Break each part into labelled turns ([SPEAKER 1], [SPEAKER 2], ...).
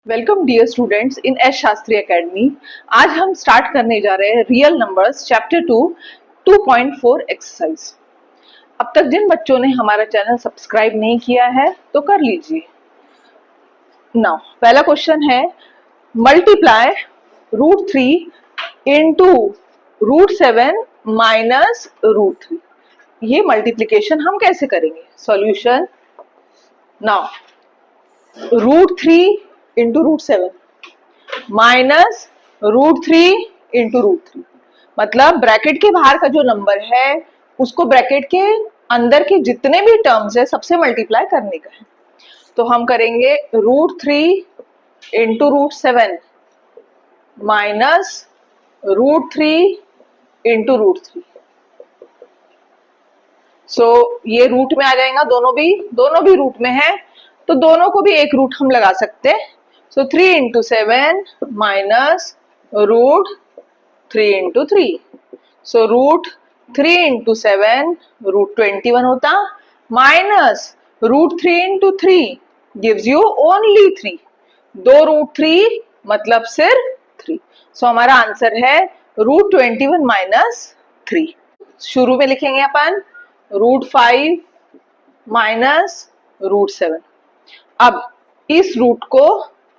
[SPEAKER 1] Welcome dear students in S Shastri Academy. आज हम start करने जा रहे हैं रियल नंबर्स चैप्टर 2 2.4 एक्सरसाइज। अब तक जिन बच्चों ने हमारा चैनल सब्सक्राइब नहीं किया है तो कर लीजिए। नाउ पहला क्वेश्चन है मल्टीप्लाई √3 इंटू √7 माइनस √3। ये मल्टीप्लीकेशन हम कैसे करेंगे? Solution now √3 into √7 minus √3 into √3, मतलब ब्रैकेट के बाहर का जो नंबर है उसको ब्रैकेट के अंदर के जितने भी टर्म्स है सबसे मल्टीप्लाई करने का है। तो हम करेंगे √3 इंटू √7 माइनस √3 इंटू √3। सो ये रूट में आ जाएगा, दोनों भी रूट में है तो दोनों को भी एक रूट हम लगा सकते हैं। सो 3 इंटू 7 माइनस √3 इंटू 3। सो √3 इंटू 7 √21 होता, minus √3 into 3 gives you only 3। दो √3 मतलब सिर्फ 3। सो हमारा आंसर है √21 माइनस 3। शुरू में लिखेंगे अपन √5 माइनस √7। अब इस रूट को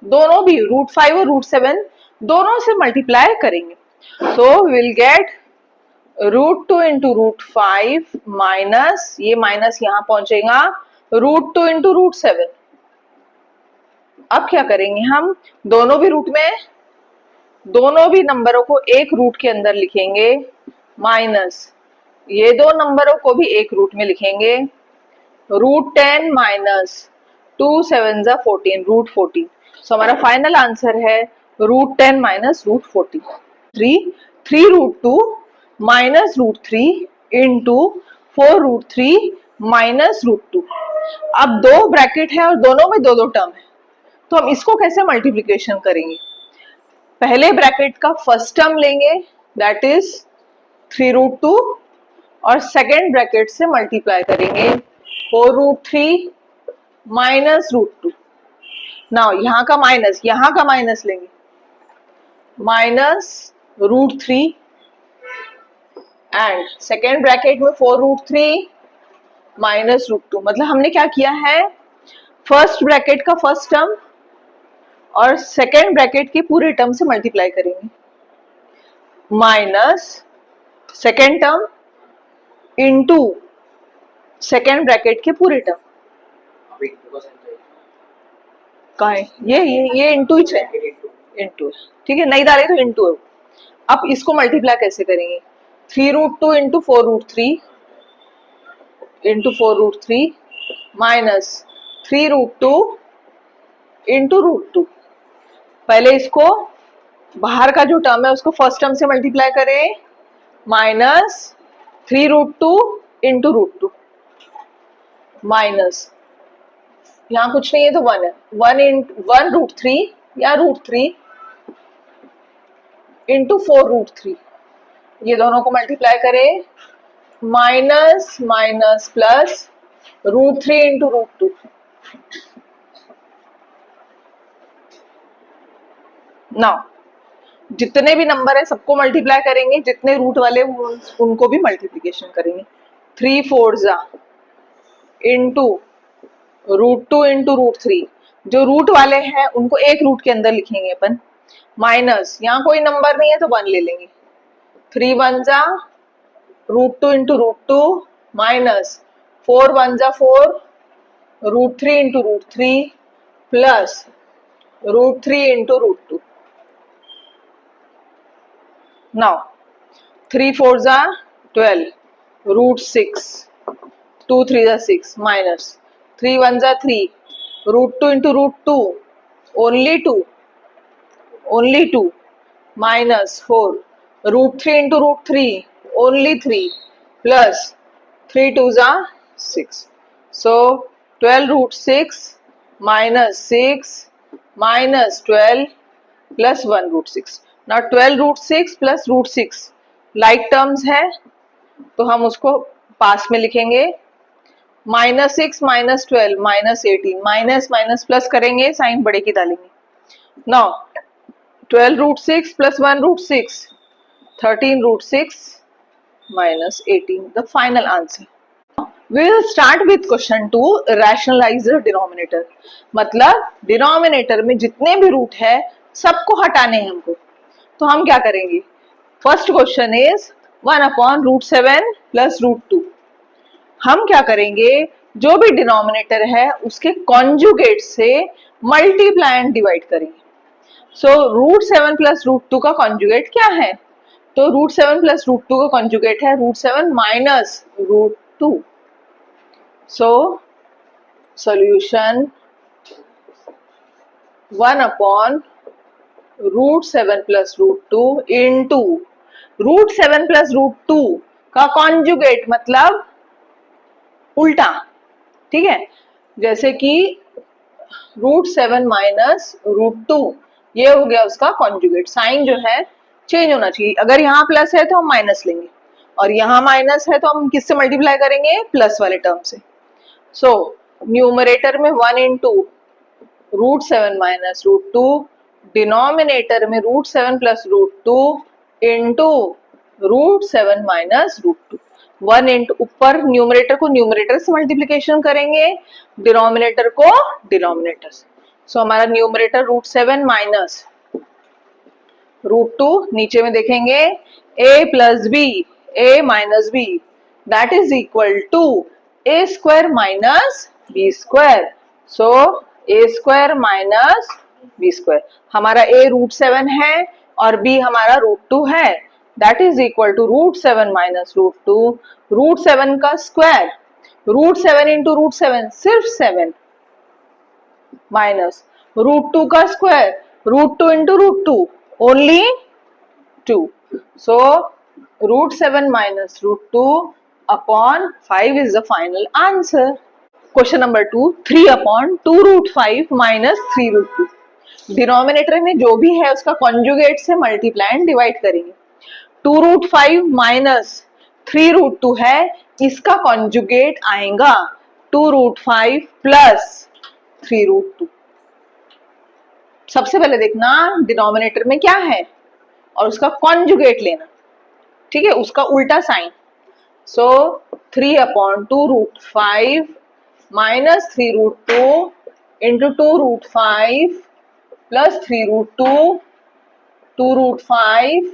[SPEAKER 1] दोनों भी √5 और √7 दोनों से मल्टीप्लाई करेंगे। So will get √2 into √5 minus, ये माइनस यहां पहुंचेगा, √2 इंटू √7। अब क्या करेंगे हम? दोनों भी रूट में दोनों भी नंबरों को एक रूट के अंदर लिखेंगे, माइनस ये दो नंबरों को भी एक रूट में लिखेंगे। √10 माइनस 2 7 14 √14। सो हमारा फाइनल आंसर है √10 माइनस √14। 3 √2 minus √3 into 4 √3 minus √2। अब दो ब्रैकेट है और दोनों में दो दो टर्म है, तो हम इसको कैसे मल्टीप्लीकेशन करेंगे? पहले ब्रैकेट का फर्स्ट टर्म लेंगे, दैट इज 3 √2, और सेकेंड ब्रैकेट से मल्टीप्लाई करेंगे 4 √3 माइनस √2। नाउ यहाँ का माइनस लेंगे, माइनस √3 एंड सेकेंड ब्रैकेट में 4 √3 माइनस √2। मतलब हमने क्या किया है, फर्स्ट ब्रैकेट का फर्स्ट टर्म और सेकेंड ब्रैकेट के पूरे टर्म से मल्टीप्लाई करेंगे, minus second term into second bracket के पूरे टर्म। कहाँ है ये इंटू ही है, इंटू, ठीक है, नहीं डाले तो इंटू है। अब इसको मल्टीप्लाई कैसे करेंगे? 3 √2 इंटू 4 √3 इंटू 4 √3 माइनस 3 √2 इंटू √2। पहले इसको बाहर का जो टर्म है उसको फर्स्ट टर्म से मल्टीप्लाई करें, माइनस 3 √2 इंटू √2 माइनस, यहाँ कुछ नहीं है तो 1 है, 1 √3 या √3 इंटू 4 √3। ये दोनों को मल्टीप्लाई करें, minus minus plus √3 into √2। Now जितने भी नंबर है सबको मल्टीप्लाई करेंगे, जितने रूट वाले उनको भी मल्टीप्लिकेशन करेंगे। 3 4 इंटू √2 इंटू √3। जो रूट वाले हैं उनको एक रूट के अंदर लिखेंगे अपन, माइनस यहाँ कोई नंबर नहीं है तो 1 ले लेंगे। 3 1 √2 into √2 minus 4 1 4 √3 into √3 plus √3 into √2। Now 3 4 12 √6, 2 3 6 minus 3 1 3 √2 into √2 only 2 minus 4 √3 into √3 only 3 plus 3 2 6। सो 12 √6 minus 6 minus 12 plus 1 √6। Now 12 √6 plus √6 like terms है तो हम उसको पास में लिखेंगे, -6 -12 -18, माइनस माइनस प्लस करेंगे, साइन बड़े की डालेंगे, Now 12 root 6 plus 1 root 6, 13 root 6 minus 18, the final answer. We will start with question 2, rationalize the denominator. मतलब डिनोमिनेटर में जितने भी रूट है सबको हटाने हैं हमको, तो हम क्या करेंगे? First question is 1/√7 plus √2. हम क्या करेंगे? जो भी डिनोमिनेटर है उसके कॉन्जुगेट से मल्टीप्लाई एंड डिवाइड करेंगे. सो √7 प्लस √2 का कॉन्जुगेट क्या है? तो √7 प्लस √2 का कॉन्जुगेट है √7 minus √2. So solution 1/√7 plus √2 into √7 plus √2 का कॉन्जुगेट मतलब उल्टा. ठीक है, जैसे कि √7 माइनस √2 ये हो गया उसका कॉन्जुगेट. साइन जो है चेंज होना चाहिए. अगर यहाँ प्लस है तो हम माइनस लेंगे, और यहाँ माइनस है तो हम किससे मल्टीप्लाई करेंगे? प्लस वाले टर्म से. सो न्यूमरेटर में 1 इंटू √7 माइनस √2, डिनोमिनेटर में √7 प्लस √2 इंटू √7 माइनस √2. 1 इंटू ऊपर न्यूमरेटर को न्यूमरेटर से मल्टीप्लीकेशन करेंगे, डिनोमिनेटर को डिनोमिनेटर से. सो हमारा न्यूमरेटर √7 माइनस √2, नीचे में देखेंगे a plus b, a minus b, that is equal to a square minus b square. So a square minus b square. हमारा a √7 है और b हमारा √2 है, that is equal to √7 minus √2. √7 का स्क्वायर, √7 इंटू √7 सिर्फ 7, माइनस √2 का square, √2 into √2 only 2. So √7 minus √2 upon 5 is the final answer. Question number 2, 3/2√5 minus 3√2. Denominator में जो भी है उसका कॉन्जुगेट से मल्टीप्लाई एंड डिवाइड करेंगे. 2√5 माइनस 3√2 है, इसका कॉन्जुगेट आएगा 2√5 प्लस 3√2. सबसे पहले देखना डिनोमिनेटर में क्या है और उसका कॉन्जुगेट लेना. ठीक है, उसका उल्टा साइन. सो 3/2√5 माइनस 3√2 इंटू 2√5 प्लस 3√2, 2√5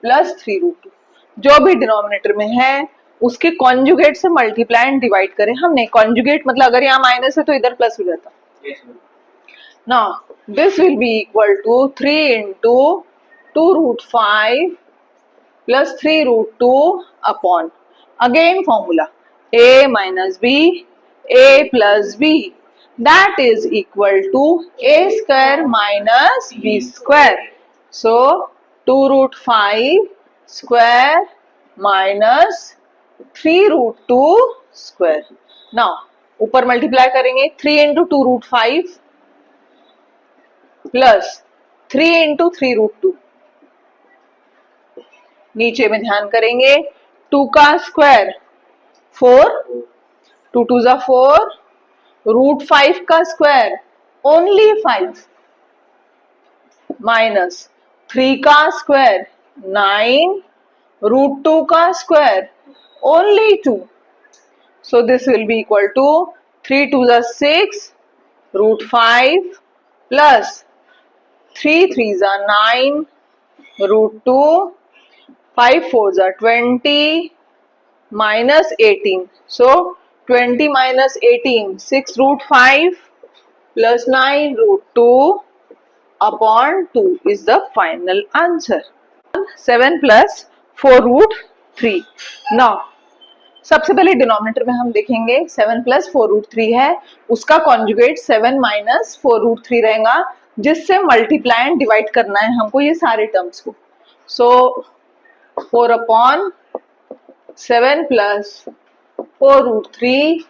[SPEAKER 1] प्लस 3√2. जो भी डिनोमिनेटर में है उसके कॉन्जुगेट से मल्टीप्लाई एंड डिवाइड करें हमने. कॉन्जुगेट मतलब अगर यहाँ माइनस है तो इधर प्लस हो जाता. Now this will be equal to 3 into 2√5 plus 3√2 upon again formula a minus b, a plus b, that is equal to a square minus b square. So 2√5 square minus 3√2 square. Now ऊपर multiply करेंगे 3 into 2√5 plus 3 into 3√2. नीचे में ध्यान करेंगे 2 का square 4, 2 2 जा 4, √5 का square only 5, minus 3 का स्क्वायर 9, √2 का square only 2. So this will be equal to 3 2 जा 6, √5 प्लस 3 3 जा 9, √2, 5 4 जा 20 minus 18. So 20 minus 18, 6√5 plus 9√2 upon 2 is the final answer. 7 plus 4√3. Now सबसे पहले डिनोमिनेटर में हम देखेंगे 7 प्लस 4√3 है, उसका कॉन्जुगेट 7 माइनस 4√3 रहेगा, जिससे मल्टीप्लाई एंड डिवाइड करना है हमको ये सारे टर्म्स को. So 4/7 plus 4√3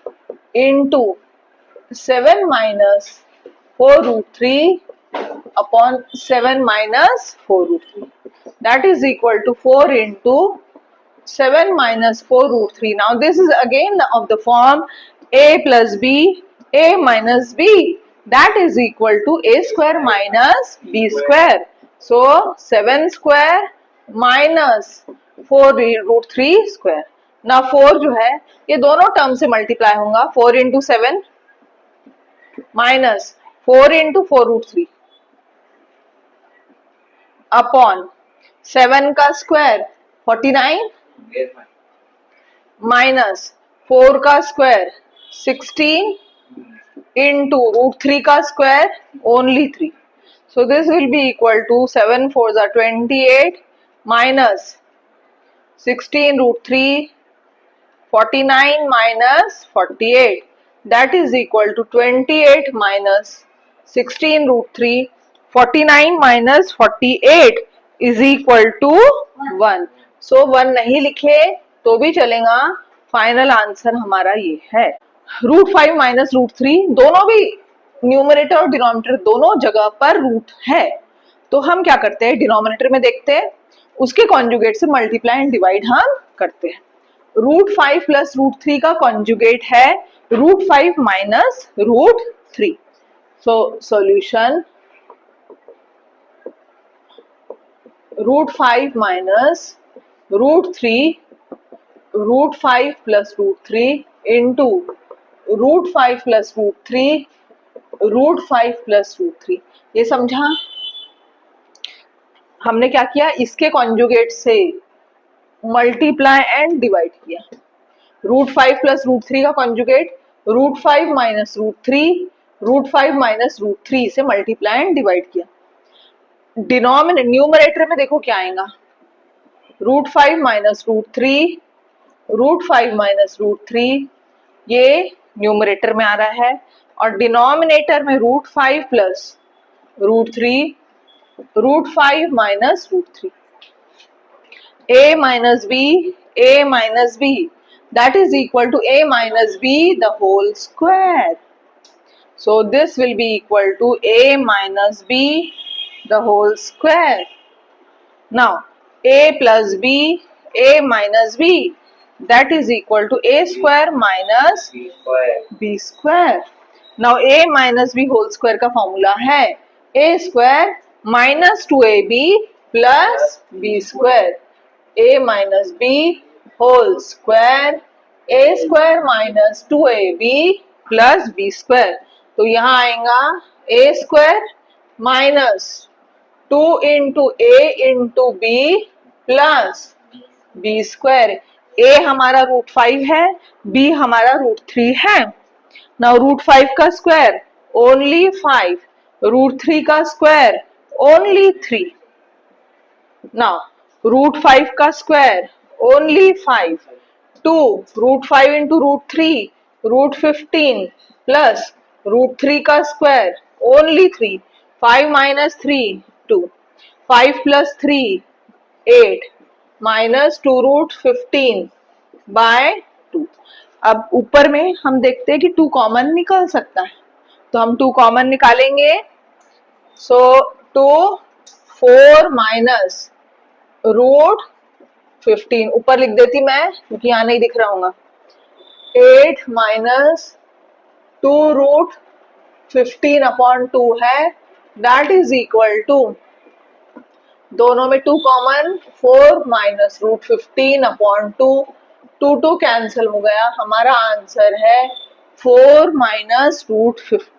[SPEAKER 1] into 7 minus 4√3 upon 7 minus 4√3, that is equal to 4 into 7 minus 4√3. Now this is again of the form a plus b, a minus b, that is equal to a square minus b square. So 7 square minus 4 root 3 square. ना 4 जो है ये दोनों term से multiply होगा, 4 into 7 minus 4 into 4 root 3 upon 7 का square 49 minus 4 का square 16 into root 3 का square only 3. So this will be equal to 7 4s are 28 minus 16 root 3 49 minus 48, that is equal to 28 minus 16 root 3 49 minus 48 is equal to 1. So 1 नहीं लिखे तो भी चलेगा, final answer हमारा ये है. रूट 5 माइनस रूट 3 दोनों भी न्यूमरेटर और डिनोमिनेटर दोनों जगह पर रूट है, तो हम क्या करते हैं डिनोमिनेटर में देखते हैं, उसके कॉन्जुगेट से मल्टीप्लाई एंड डिवाइड हम करते हैं. रूट 5 प्लस रूट 3 का कॉन्जुगेट है root 5 minus root 3. So solution root 5 minus root 3 root 5 plus root 3 into root 5 plus root 3 root 5 plus root 3. ये समझा? हमने क्या किया, इसके कॉन्जुगेट से मल्टीप्लाई एंड डिवाइड किया. रूट 5 प्लस रूट 3 का conjugate root 5 minus root 3 root 5 minus root 3 से मल्टीप्लाई एंड डिवाइड किया. डिनोमिनेटर न्यूमरेटर में देखो क्या आएगा, root 5 minus root 3 root 5 minus root 3, ये न्यूमरेटर में आ रहा है, और डिनोमिनेटर में root 5 plus root 3 root 5 minus root 3. a minus b that is equal to a minus b the whole square. So this will be equal to a minus b the whole square. Now a plus b, a minus b, that is equal to a square minus b square. Now a minus b whole square का formula है a square minus 2ab plus b square. a minus b whole square, a square minus 2ab plus b square. तो यहाँ आएगा a square minus 2 into a into b plus b square. a हमारा root 5 है, b हमारा root 3 है. Now root 5 का square only 5, root 3 का square only 3. Now root 5 का square only 5, 2 root 5 into root 3 root 15 plus root 3 का square only 3, 5 minus 3 2, 5 plus 3 8 minus 2 root 15 by 2. अब ऊपर में हम देखते हैं कि 2 कॉमन निकल सकता है, तो हम 2 कॉमन निकालेंगे. सो 2 4 माइनस रूट 15 ऊपर लिख देती मैं क्योंकि यहाँ नहीं दिख रहा होगा. 8 माइनस 2 रूट 15 अपॉन 2 है, दैट इज इक्वल टू, दोनों में 2 common, 4 minus root 15 upon 2, 2 cancel हो गया. हमारा आंसर है 4 माइनस रूट 15.